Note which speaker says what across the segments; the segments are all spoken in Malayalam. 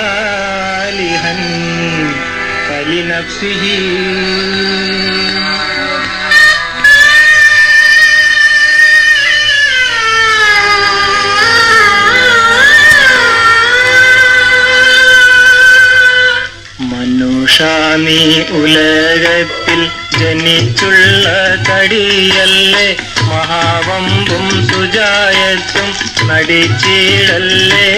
Speaker 1: സാലിഹൻ ഫലിനഫ്സിഹി. മനുഷ്യാനീ ഉലകത്തിൽ ജനിച്ചുള്ള തടിയല്ലേ, മഹാവമ്പും സുജായത്തും നടിച്ചിടല്ലേ.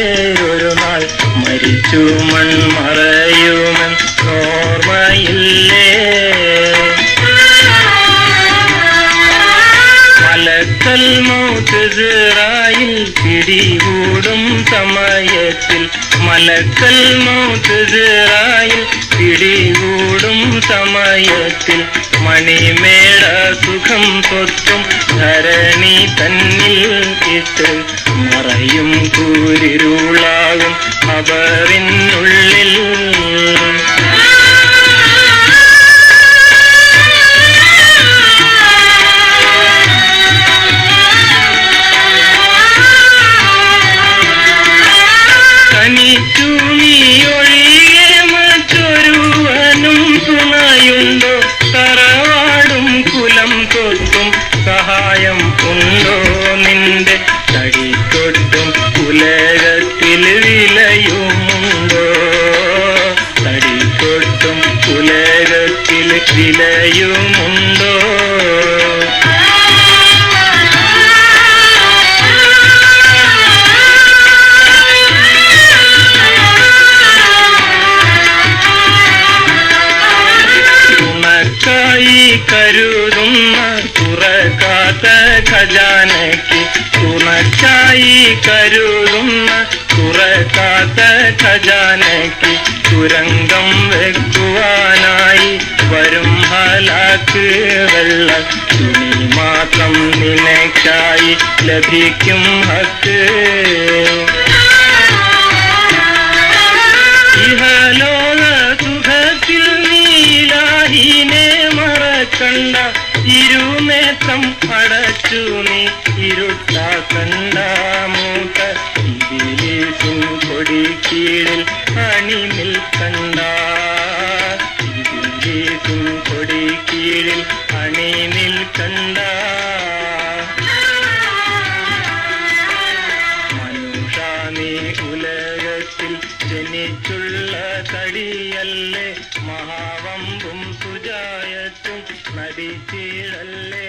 Speaker 1: ഒരു നാൾ മരിച്ചു മൺമറയുമെന്നോർമ്മയില്ലേ. മലക്കൽ മൗത്ത് ഇസ്രായിൽ പിടികൂടും സമയത്തിൽ, മലക്കൽ മൗത്ത് ഇസ്രായിൽ പിടികൂടും സമയത്തിൽ, മണിമേട സുഖം സ്വത്തും ധരണി തന്നിൽ ഇട്ട് മറയും കൂരിരുളാകും ഖബറിനുള്ളിൽ. തനിച്ചു നീയൊഴികെ മറ്റൊരുവനും തുണയുണ്ടോ, തറവാടും കുലം തൊട്ടും സഹായം ഉണ്ടോ. നിന്റെ തടിക്കൊട്ടും ഉലകത്തിൽ വിലയുമുണ്ടോ, തടിക്കൊട്ടും ഉലകത്തിൽ വിലയുമുണ്ടോ. തുണക്കായി കരുതുന്ന തുറക്കാത്ത ഖജാനയ്ക്ക്, തുണക്കായി കരുതുന്ന തുറക്കാത്ത ഖജാനയ്ക്ക്, തുരങ്കം വെക്കുവാനായി വരും ഹലാക്ക്. വെള്ള തുണി മാത്രം നിനക്കായി ലഭിക്കും ഹക്ക്. ഇഹലോക സുഖത്തിൽ നീലാഹിനെ മറക്കണ്ട, ഇരുനേത്രം അടച്ചു നീ ഇരുട്ടാക്കണ്ട. മൂത്ത ഇബ്ലീസിൻ കൊടിക്കീഴിൽ അണി നിൽക്കണ്ട, ഇബ്ലീസിൻ കൊടിക്കീഴിൽ അണി നിൽക്കണ്ട. മനുഷ്യാ നീ ഉലകത്തിൽ ജനിച്ചുള്ള തടിയല്ലേ, മഹാവമ്പും സുജായത്തും നടിച്ചിടല്ലേ.